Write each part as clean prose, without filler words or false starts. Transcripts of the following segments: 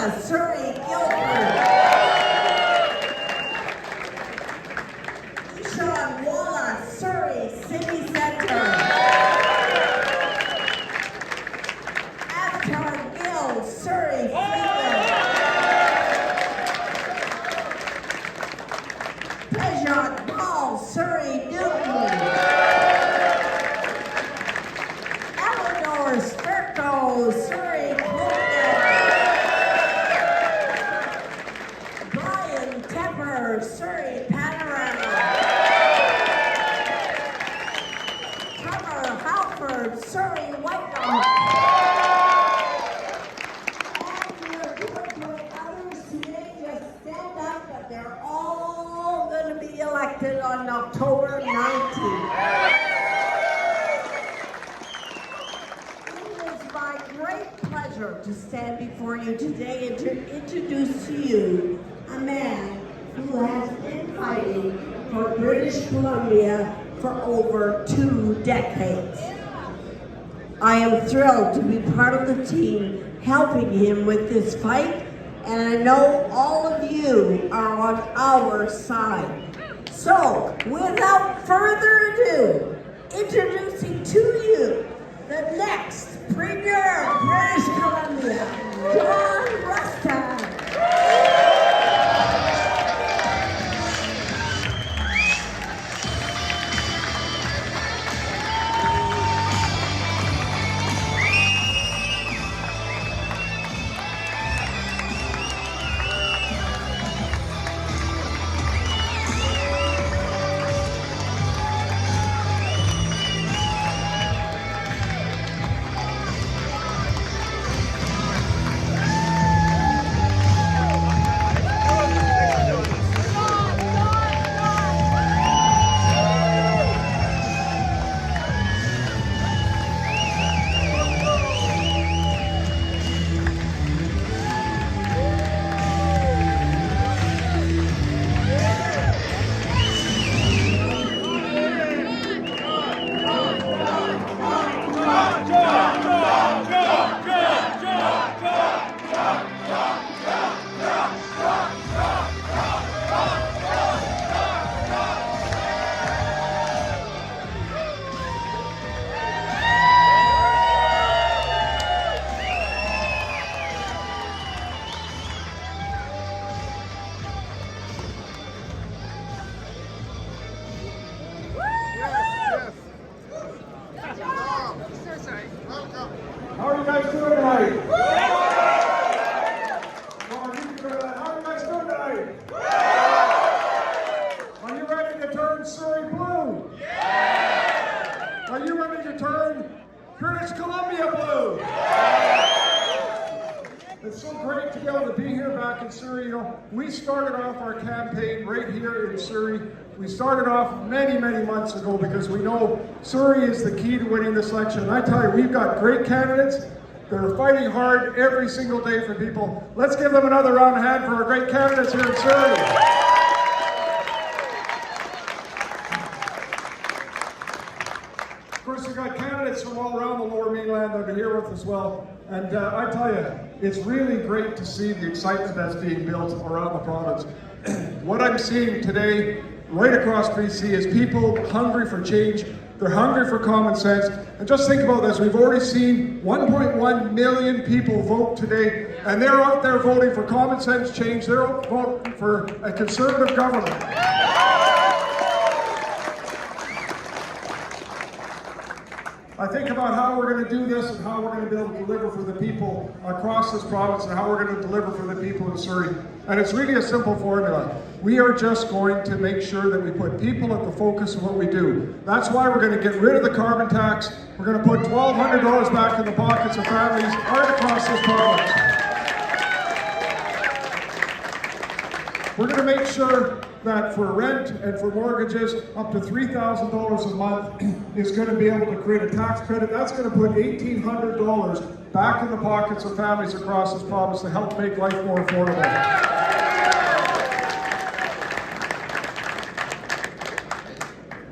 Walla, Surrey, Guildford. Ishan Walla, Surrey, City Centre. Avatar Gill, Surrey, Freeland. Tejan Paul, Surrey, Newton. Eleanor Sperto, Surrey, Cloydon. Brian Tepper, Surrey, Panorama. Trevor Halford, Surrey, Whitehall. And you're going to others today, just stand up, but they're all going to be elected on October 19th. To stand before you today and to introduce to you a man who has been fighting for British Columbia for over 2 decades. I am thrilled to be part of the team helping him with this fight, and I know all of you are on our side. So, without further ado, introducing to you the next Premier of British Columbia, John Rustad. How are you guys doing tonight? How are you guys doing tonight? Are you ready to turn Surrey blue? Are you ready to turn British Columbia blue? It's so great to be able to be here back in Surrey. You know, we started off our campaign right here in Surrey. We started off many, many months ago because we know Surrey is the key to winning this election. And I tell you, we've got great candidates that are fighting hard every single day for people. Let's give them another round of hand for our great candidates here in Surrey. Of course, we've got candidates from all around the Lower Mainland that are here with us as well. And I tell you, it's really great to see the excitement that's being built around the province. What I'm seeing today, right across BC, is people hungry for change. They're hungry for common sense. And just think about this, we've already seen 1.1 million people vote today, and they're out there voting for common sense change. They're out voting for a conservative government. I think about how we're going to do this and how we're going to be able to deliver for the people across this province and how we're going to deliver for the people in Surrey. And it's really a simple formula. We are just going to make sure that we put people at the focus of what we do. That's why we're going to get rid of the carbon tax. We're going to put $1,200 back in the pockets of families right across this province. We're going to make sure that for rent and for mortgages, up to $3,000 a month is going to be able to create a tax credit. That's going to put $1,800 back in the pockets of families across this province to help make life more affordable.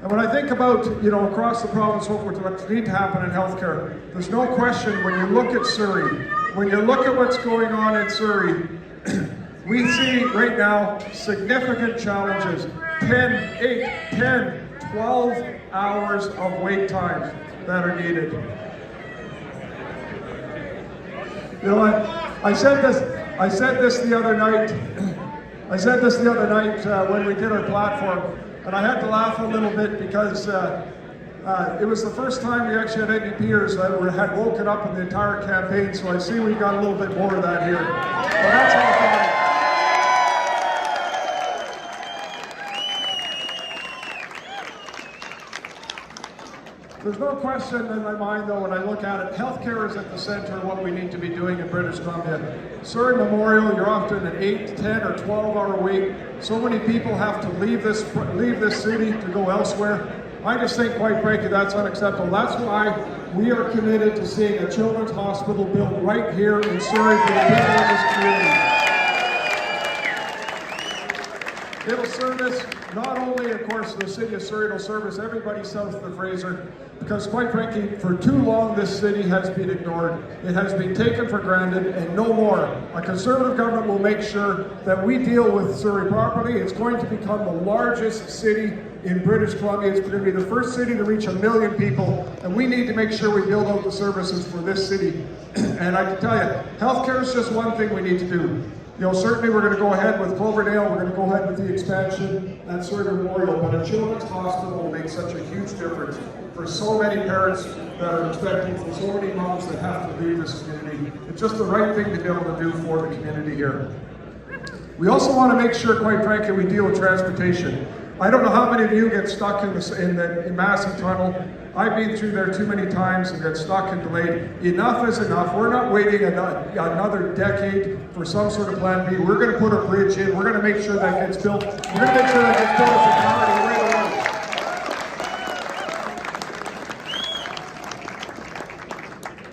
And when I think about, across the province, what needs to happen in healthcare, there's no question when you look at Surrey, when you look at what's going on in Surrey, we see right now significant challenges, 12 hours of wait times that are needed. You know what? I said this the other night. When we did our platform, and I had to laugh a little bit because it was the first time we actually had NDPers that had woken up in the entire campaign. So I see we got a little bit more of that here. So that's all fine. There's no question in my mind, though, when I look at it, healthcare is at the center of what we need to be doing in British Columbia. Surrey Memorial, you're often an 8, 10, or 12-hour wait. So many people have to leave this city to go elsewhere. I just think, quite frankly, that's unacceptable. That's why we are committed to seeing a children's hospital built right here in Surrey for the people of this community. It'll service not only, of course, the city of Surrey, it'll service everybody south of the Fraser, because quite frankly, for too long this city has been ignored. It has been taken for granted, and no more. A Conservative government will make sure that we deal with Surrey properly. It's going to become the largest city in British Columbia. It's going to be the first city to reach 1 million people, and we need to make sure we build out the services for this city. And I can tell you, healthcare is just one thing we need to do. Certainly we're going to go ahead with Cloverdale, we're going to go ahead with the expansion at Surrey Memorial, but a children's hospital will make such a huge difference for so many parents that are expecting, for so many moms that have to leave this community. It's just the right thing to be able to do for the community here. We also want to make sure, quite frankly, we deal with transportation. I don't know how many of you get stuck in the Massey Tunnel. I've been through there too many times and get stuck and delayed. Enough is enough. We're not waiting another decade for some sort of plan B. We're going to put a bridge in. We're going to make sure that gets built. We're going to make sure that gets built as a priority right away.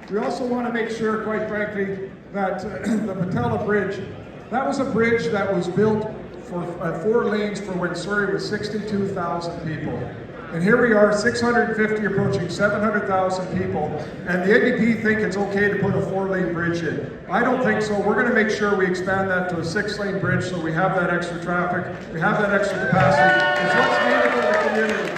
We also want to make sure, quite frankly, that the Patella Bridge, that was a bridge that was built for 4 lanes for when Surrey was 62,000 people. And here we are, 650 approaching 700,000 people, and the NDP think it's okay to put a 4-lane bridge in. I don't think so. We're going to make sure we expand that to a 6-lane bridge so we have that extra traffic, we have that extra capacity. It's what's needed for the community.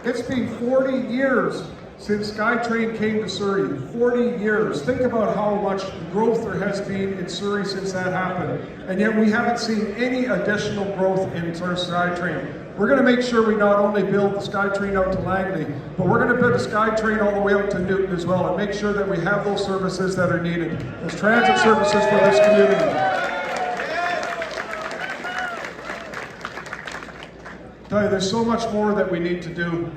It's been 40 years since SkyTrain came to Surrey, 40 years. Think about how much growth there has been in Surrey since that happened. And yet we haven't seen any additional growth in terms of SkyTrain. We're going to make sure we not only build the SkyTrain out to Langley, but we're going to build a SkyTrain all the way out to Newton as well, and make sure that we have those services that are needed as transit services for this community. Tell you, there's so much more that we need to do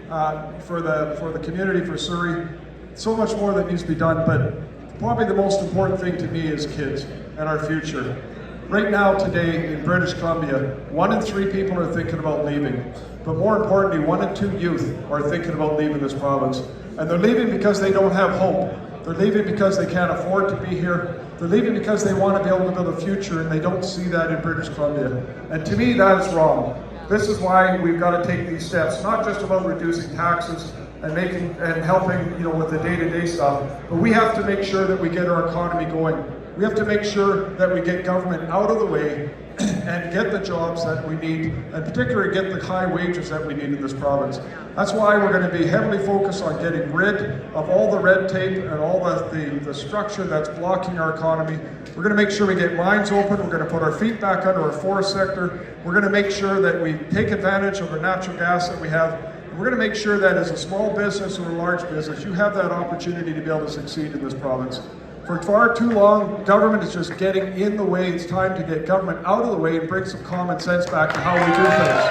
for the community, for Surrey. So much more that needs to be done, but probably the most important thing to me is kids and our future. Right now, today in British Columbia, 1 in 3 people are thinking about leaving. But more importantly, 1 in 2 youth are thinking about leaving this province. And they're leaving because they don't have hope. They're leaving because they can't afford to be here. They're leaving because they want to be able to build a future, and they don't see that in British Columbia. And to me, that is wrong. This is why we've got to take these steps, not just about reducing taxes and helping, with the day-to-day stuff, but we have to make sure that we get our economy going. We have to make sure that we get government out of the way and get the jobs that we need, and particularly get the high wages that we need in this province. That's why we're going to be heavily focused on getting rid of all the red tape and all the structure that's blocking our economy. We're going to make sure we get mines open. We're going to put our feet back under our forest sector. We're going to make sure that we take advantage of the natural gas that we have. We're going to make sure that as a small business or a large business, you have that opportunity to be able to succeed in this province. For far too long, government is just getting in the way. It's time to get government out of the way and bring some common sense back to how we do things.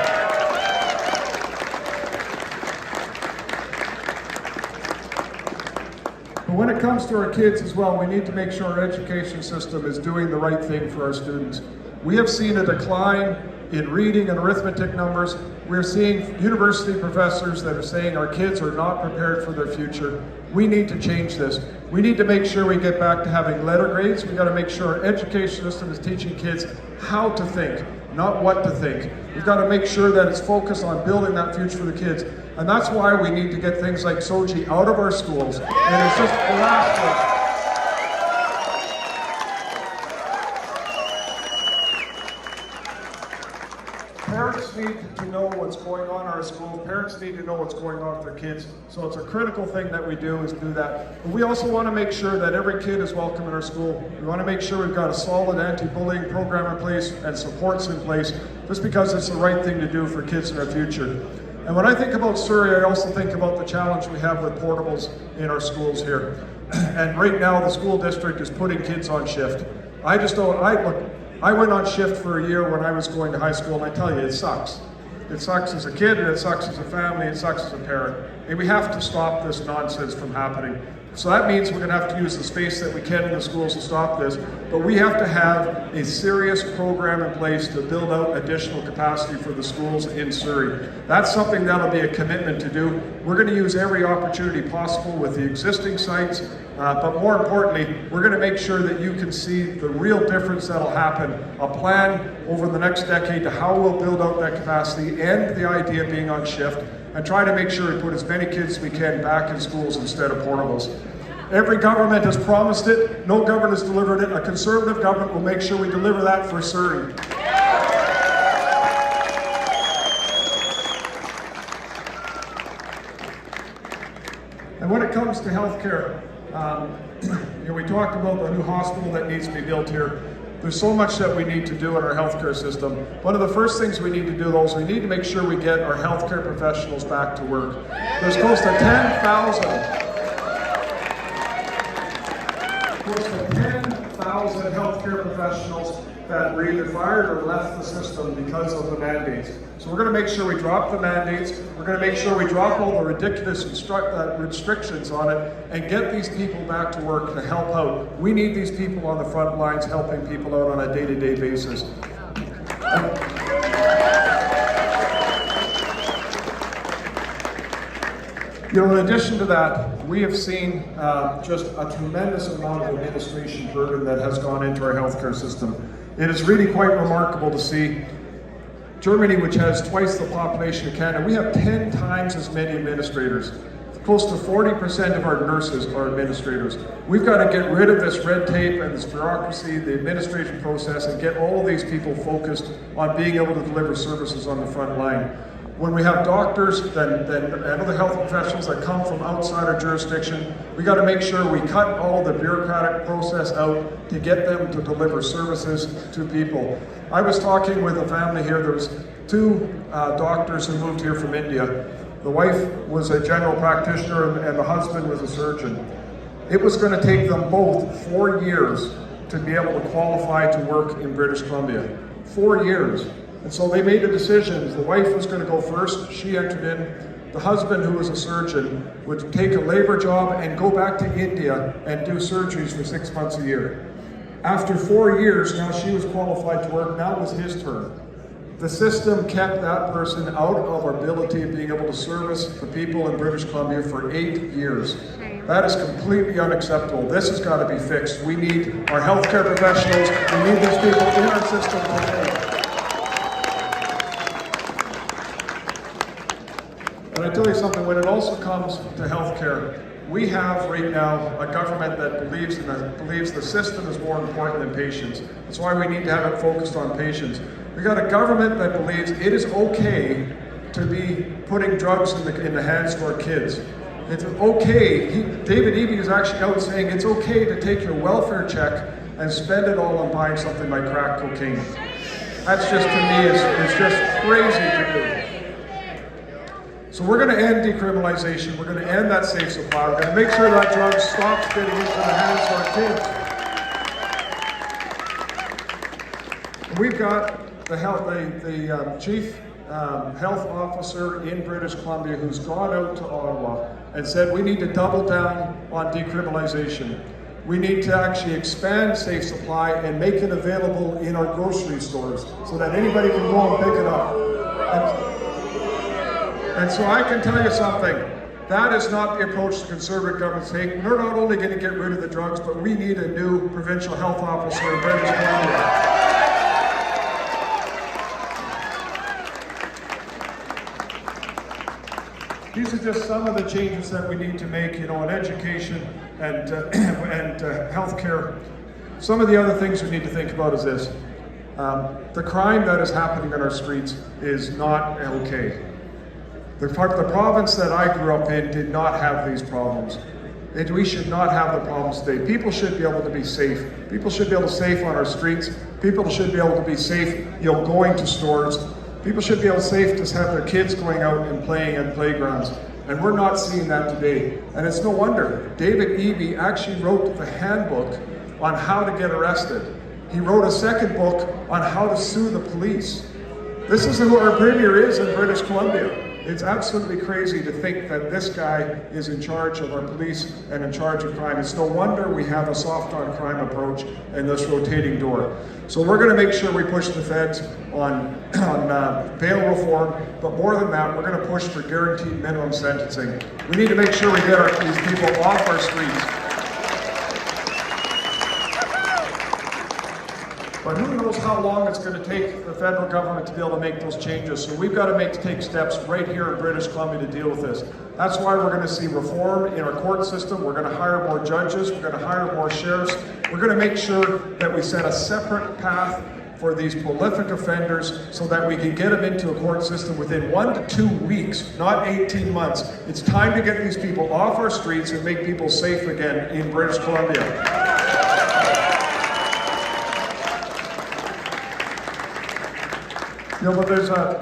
But when it comes to our kids as well, we need to make sure our education system is doing the right thing for our students. We have seen a decline in reading and arithmetic numbers. We're seeing university professors that are saying our kids are not prepared for their future. We need to change this. We need to make sure we get back to having letter grades. We've got to make sure our education system is teaching kids how to think, not what to think. We've got to make sure that it's focused on building that future for the kids. And that's why we need to get things like Soji out of our schools. And it's just blasphemous. Parents need to know what's going on in our schools. Parents need to know what's going on with their kids. So it's a critical thing that we do is do that. But we also want to make sure that every kid is welcome in our school. We want to make sure we've got a solid anti-bullying program in place and supports in place, just because it's the right thing to do for kids in our future. And when I think about Surrey, I also think about the challenge we have with portables in our schools here. And right now, the school district is putting kids on shift. I went on shift for a year when I was going to high school, and I tell you, it sucks. It sucks as a kid, and it sucks as a family, it sucks as a parent. And we have to stop this nonsense from happening. So that means we're going to have to use the space that we can in the schools to stop this, but we have to have a serious program in place to build out additional capacity for the schools in Surrey. That's something that'll be a commitment to do. We're going to use every opportunity possible with the existing sites, but more importantly, we're going to make sure that you can see the real difference that'll happen, a plan over the next decade to how we'll build out that capacity, and the idea of being on shift, and try to make sure we put as many kids as we can back in schools instead of portables. Every government has promised it, no government has delivered it. A Conservative government will make sure we deliver that for Surrey. And when it comes to healthcare, we talked about the new hospital that needs to be built here. There's so much that we need to do in our healthcare system. One of the first things we need to do, though, is we need to make sure we get our healthcare professionals back to work. There's close to 10,000 healthcare professionals that were either fired or left the system because of the mandates. So we're going to make sure we drop the mandates. We're going to make sure we drop all the ridiculous restrictions on it and get these people back to work to help out. We need these people on the front lines helping people out on a day-to-day basis. In addition to that, we have seen just a tremendous amount of administration burden that has gone into our healthcare system. It is really quite remarkable to see Germany, which has twice the population of Canada, we have 10 times as many administrators. Close to 40% of our nurses are administrators. We've got to get rid of this red tape and this bureaucracy, the administration process, and get all of these people focused on being able to deliver services on the front line. When we have doctors and other health professionals that come from outside our jurisdiction, we got to make sure we cut all the bureaucratic process out to get them to deliver services to people. I was talking with a family here. There was two doctors who moved here from India. The wife was a general practitioner and the husband was a surgeon. It was going to take them both 4 years to be able to qualify to work in British Columbia. 4 years. And so they made a decision. The wife was going to go first. She entered in. The husband, who was a surgeon, would take a labor job and go back to India and do surgeries for 6 months a year. After 4 years, now she was qualified to work. Now it was his turn. The system kept that person out of our ability of being able to service the people in British Columbia for 8 years. That is completely unacceptable. This has got to be fixed. We need our healthcare professionals. We need these people in our system today. And I tell you something, when it also comes to healthcare, we have right now a government that believes the system is more important than patients. That's why we need to have it focused on patients. We got a government that believes it is okay to be putting drugs in the hands of our kids. It's okay. David Eby is actually out saying it's okay to take your welfare check and spend it all on buying something like crack cocaine. That's just, to me, it's just crazy to do. So we're going to end decriminalization. We're going to end that safe supply. We're going to make sure that drug stops getting into the hands of our kids. We've got the chief health officer in British Columbia who's gone out to Ottawa and said we need to double down on decriminalization. We need to actually expand safe supply and make it available in our grocery stores so that anybody can go and pick it up. And so I can tell you something, that is not the approach the Conservative government's taking. We're not only going to get rid of the drugs, but we need a new provincial health officer in British Columbia. These are just some of the changes that we need to make, in education and healthcare. Some of the other things we need to think about is this. The crime that is happening in our streets is not okay. The province that I grew up in did not have these problems. We should not have the problems today. People should be able to be safe. People should be able to be safe on our streets. People should be able to be safe, going to stores. People should be able to safe to have their kids going out and playing in playgrounds. And we're not seeing that today. And it's no wonder. David Eby actually wrote the handbook on how to get arrested. He wrote a second book on how to sue the police. This is who our premier is in British Columbia. It's absolutely crazy to think that this guy is in charge of our police and in charge of crime. It's no wonder we have a soft on crime approach and this rotating door. So we're going to make sure we push the feds on bail reform, but more than that, we're going to push for guaranteed minimum sentencing. We need to make sure we get these people off our streets. But who knows how long it's going to take the federal government to be able to make those changes. So we've got to take steps right here in British Columbia to deal with this. That's why we're going to see reform in our court system. We're going to hire more judges. We're going to hire more sheriffs. We're going to make sure that we set a separate path for these prolific offenders so that we can get them into a court system within 1 to 2 weeks, not 18 months. It's time to get these people off our streets and make people safe again in British Columbia. But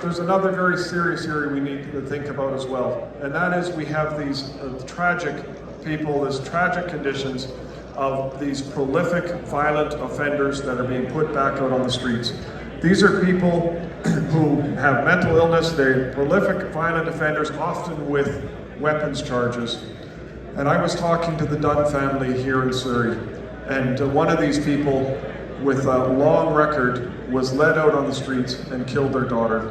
there's another very serious area we need to think about as well, and that is we have these tragic people, these tragic conditions of these prolific violent offenders that are being put back out on the streets. These are people who have mental illness. They're prolific violent offenders, often with weapons charges. And I was talking to the Dunn family here in Surrey, and one of these people with a long record was led out on the streets and killed their daughter.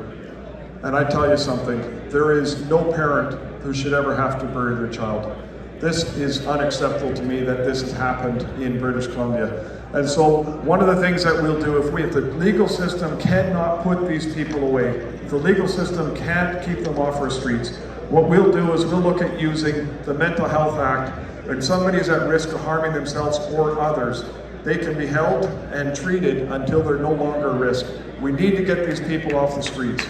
And I tell you something, there is no parent who should ever have to bury their child. This is unacceptable to me that this has happened in British Columbia. And so one of the things that we'll do, if the legal system cannot put these people away, if the legal system can't keep them off our streets, what we'll do is we'll look at using the Mental Health Act. When somebody is at risk of harming themselves or others, they can be held and treated until they're no longer a risk. We need to get these people off the streets.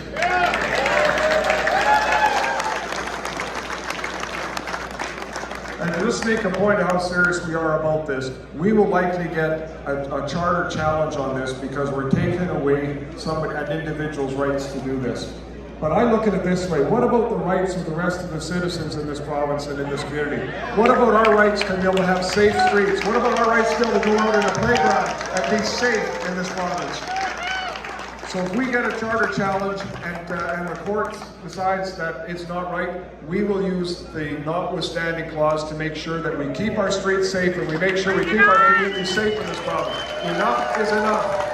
And to just make a point of how serious we are about this, we will likely get a charter challenge on this because we're taking away an individual's rights to do this. But I look at it this way, what about the rights of the rest of the citizens in this province and in this community? What about our rights to be able to have safe streets? What about our rights to be able to go out in a playground and be safe in this province? So if we get a charter challenge and the court decides that it's not right, we will use the notwithstanding clause to make sure that we keep our streets safe and we make sure we keep our communities safe in this province. Enough is enough.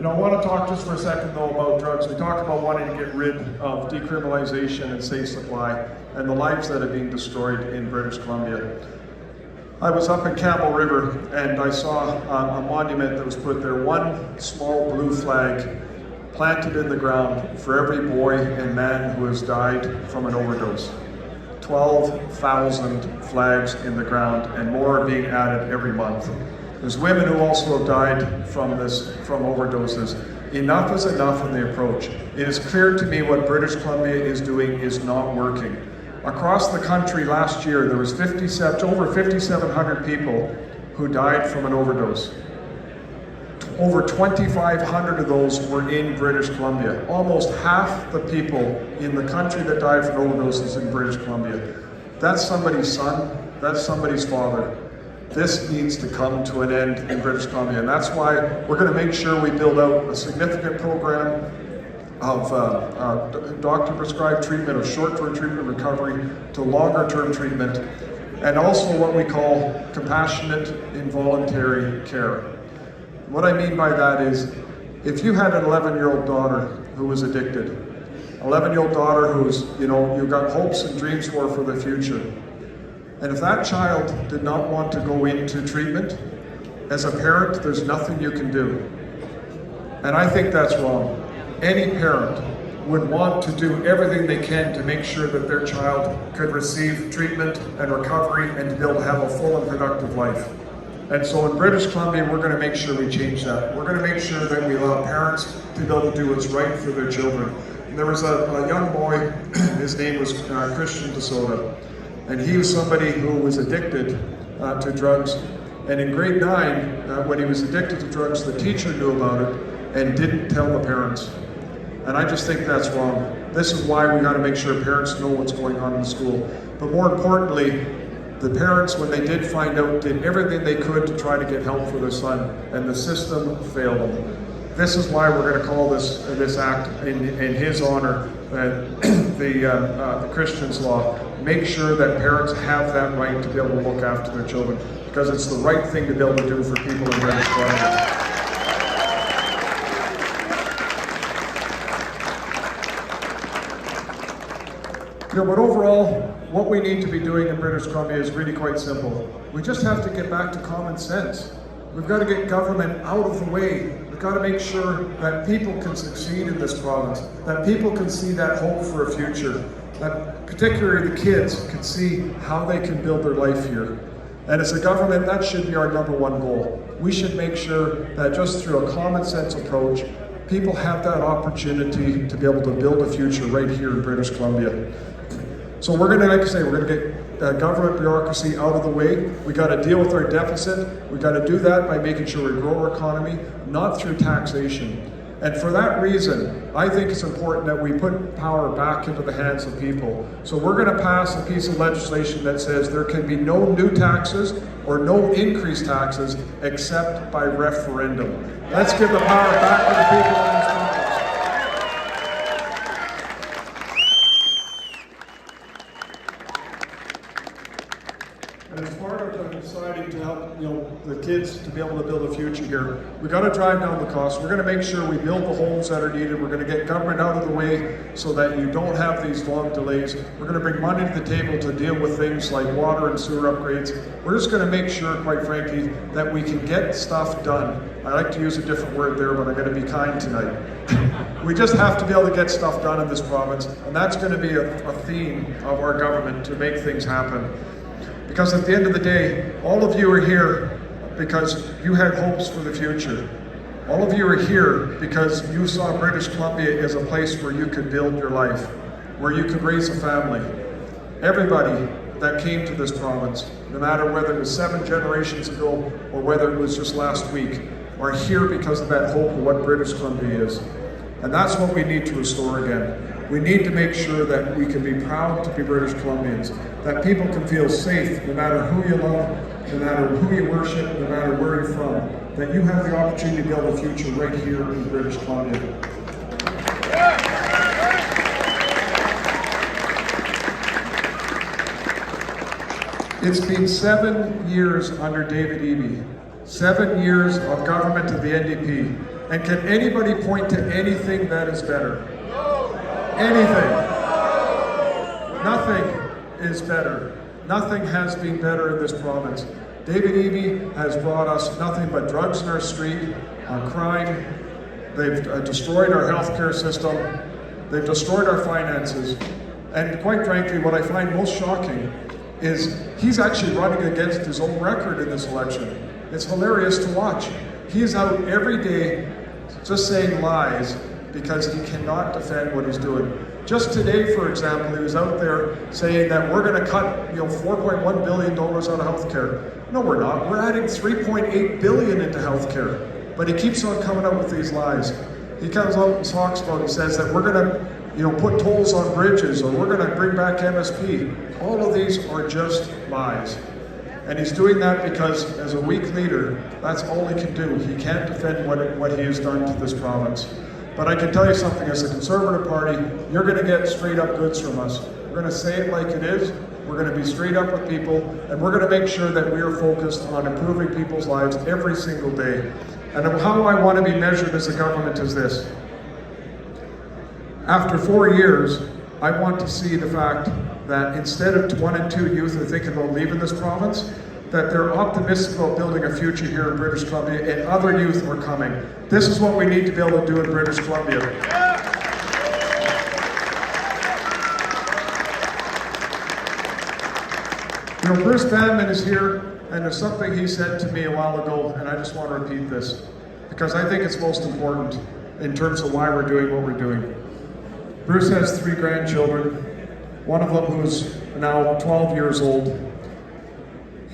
I want to talk just for a second, though, about drugs. We talked about wanting to get rid of decriminalization and safe supply and the lives that are being destroyed in British Columbia. I was up in Campbell River and I saw a monument that was put there, one small blue flag planted in the ground for every boy and man who has died from an overdose. 12,000 flags in the ground, and more are being added every month. There's women who also have died from overdoses. Enough is enough in the approach. It is clear to me what British Columbia is doing is not working. Across the country last year, there was over 5,700 people who died from an overdose. Over 2,500 of those were in British Columbia. Almost half the people in the country that died from overdoses in British Columbia. That's somebody's son, that's somebody's father. This needs to come to an end in British Columbia, and that's why we're going to make sure we build out a significant program of doctor-prescribed treatment, of short-term treatment recovery to longer-term treatment, and also what we call compassionate involuntary care. What I mean by that is, if you had an 11-year-old daughter who was addicted, 11-year-old daughter who's, you've got hopes and dreams for the future, and if that child did not want to go into treatment, as a parent, there's nothing you can do. And I think that's wrong. any parent would want to do everything they can to make sure that their child could receive treatment and recovery and to be able to have a full and productive life. And so in British Columbia, we're going to make sure we change that. We're going to make sure that we allow parents to be able to do what's right for their children. And there was a young boy, his name was Christian DeSoto, and he was somebody who was addicted to drugs. And in grade 9, when he was addicted to drugs, the teacher knew about it and didn't tell the parents. And I just think that's wrong. This is why we got to make sure parents know what's going on in the school. But more importantly, the parents, when they did find out, did everything they could to try to get help for their son, and the system failed them. This is why we're going to call this act in his honor, the Christian's Law. Make sure that parents have that right to be able to look after their children, because it's the right thing to be able to do for people in British Columbia. But overall, what we need to be doing in British Columbia is really quite simple. We just have to get back to common sense. We've got to get government out of the way. We've got to make sure that people can succeed in this province, that people can see that hope for a future, that particularly the kids can see how they can build their life here. And as a government, that should be our #1 goal. We should make sure that just through a common sense approach, people have that opportunity to be able to build a future right here in British Columbia. So we're going to, like I say, we're going to get government bureaucracy out of the way. We got to deal with our deficit. We got to do that by making sure we grow our economy, not through taxation. And for that reason, I think it's important that we put power back into the hands of people. So we're going to pass a piece of legislation that says there can be no new taxes or no increased taxes except by referendum. Let's give the power back to the people in this country. And as part of deciding to help, the kids to be able to build a future here, we've got to drive down the costs. We're going to make sure we build the homes that are needed. We're going to get government out of the way so that you don't have these long delays. We're going to bring money to the table to deal with things like water and sewer upgrades. We're just going to make sure, quite frankly, that we can get stuff done. I like to use a different word there, but I'm going to be kind tonight. We just have to be able to get stuff done in this province, and that's going to be a theme of our government to make things happen. Because at the end of the day, all of you are here because you had hopes for the future. All of you are here because you saw British Columbia as a place where you could build your life, where you could raise a family. Everybody that came to this province, no matter whether it was 7 generations ago or whether it was just last week, are here because of that hope of what British Columbia is. And that's what we need to restore again. We need to make sure that we can be proud to be British Columbians, that people can feel safe no matter who you love, no matter who you worship, no matter where you're from, that you have the opportunity to build a future right here in British Columbia. It's been 7 years under David Eby, 7 years of government of the NDP, and can anybody point to anything that is better? Anything. Nothing is better. Nothing has been better in this province. David Eby has brought us nothing but drugs in our street, crime. They've destroyed our healthcare system. They've destroyed our finances. And quite frankly, what I find most shocking is he's actually running against his own record in this election. It's hilarious to watch. He is out every day just saying lies because he cannot defend what he's doing. Just today, for example, he was out there saying that we're going to cut $4.1 billion out of healthcare. No, we're not. We're adding $3.8 billion into healthcare. But he keeps on coming out with these lies. He comes out and talks about, he says that we're going to put tolls on bridges, or we're going to bring back MSP. All of these are just lies. And he's doing that because, as a weak leader, that's all he can do. He can't defend what he has done to this province. But I can tell you something, as a Conservative Party, you're going to get straight up goods from us. We're going to say it like it is. We're going to be straight up with people, and we're going to make sure that we are focused on improving people's lives every single day. And how I want to be measured as a government is this. After 4 years, I want to see the fact that instead of 1 and 2 youth are thinking about leaving this province, that they're optimistic about building a future here in British Columbia, and other youth are coming. This is what we need to be able to do in British Columbia. You know, Bruce Banman is here, and there's something he said to me a while ago, and I just want to repeat this, because I think it's most important in terms of why we're doing what we're doing. Bruce has 3 grandchildren, one of them who's now 12 years old.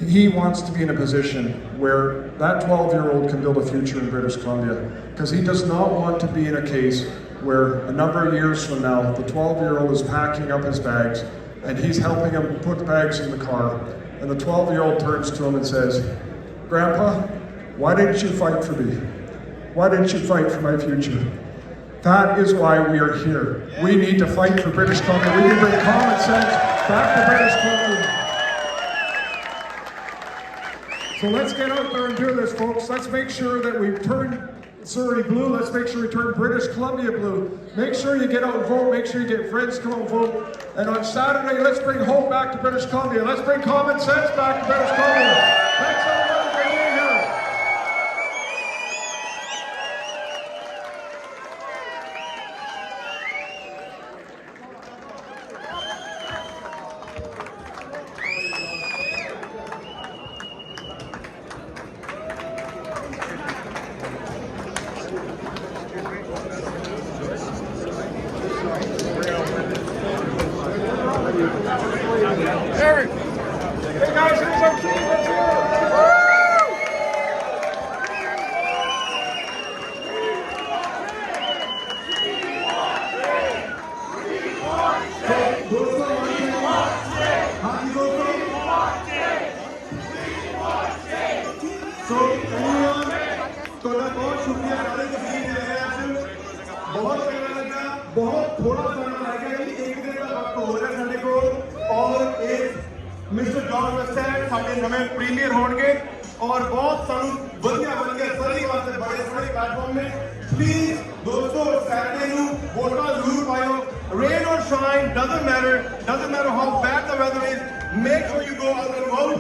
He wants to be in a position where that 12-year-old can build a future in British Columbia, because he does not want to be in a case where a number of years from now, the 12-year-old is packing up his bags, and he's helping him put the bags in the car, and the 12-year-old turns to him and says, "Grandpa, why didn't you fight for me? Why didn't you fight for my future?" That is why we are here. We need to fight for British Columbia. We need to bring common sense back to British Columbia. So let's get out there and do this, folks. Let's make sure that we turn Surrey blue. Let's make sure we turn British Columbia blue. Make sure you get out and vote. Make sure you get friends to come out and vote. And on Saturday, let's bring hope back to British Columbia. Let's bring common sense back to British Columbia. Thanks everyone for being here. Eric! Hey guys, here's our team, let's hear it! बहुत थोड़ा समय लगेगा कि एक दिन का वक्त हो रहा है साडे को और एक मिस्टर जॉन रस्टैड साडे नਵੇਂ प्रीमियर होणगे और बहुत सानू ਵਧੀਆ ਸਰਲੀ ਵਾਸਤੇ ਬੜੇ ਸੋਹਣੇ ਪਲੇਟਫਾਰਮ ਨੇ ਪਲੀਜ਼ ਦੋਸਤੋ ਸੈਟਰਡੇ ਨੂੰ ਵੋਟਾਂ ਜ਼ਰੂਰ ਪਾਇਓ rain or shine doesn't matter how bad the weather is make sure you go out and vote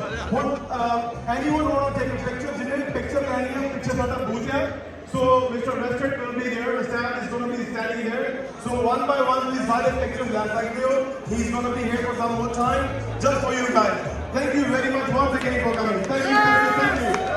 anyone want to take a picture ਜਿਹਨੇ picture ਲੈਣੀ ਹੈ ਪਿੱਛੇ ਸਾਡਾ ਬੂਥ ਹੈ. So Mr. Rustad will be there, the staff is going to be standing there. So one by one, these other pictures last video. He's going to be here for some more time, just for you guys. Thank you very much once again for coming. Thank you.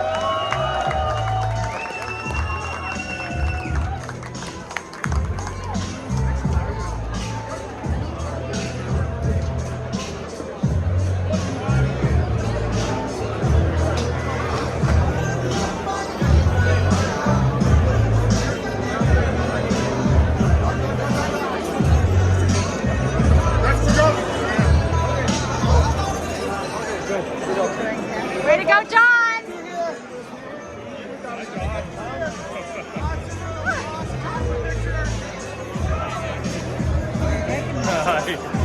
Way to go, John! Nice.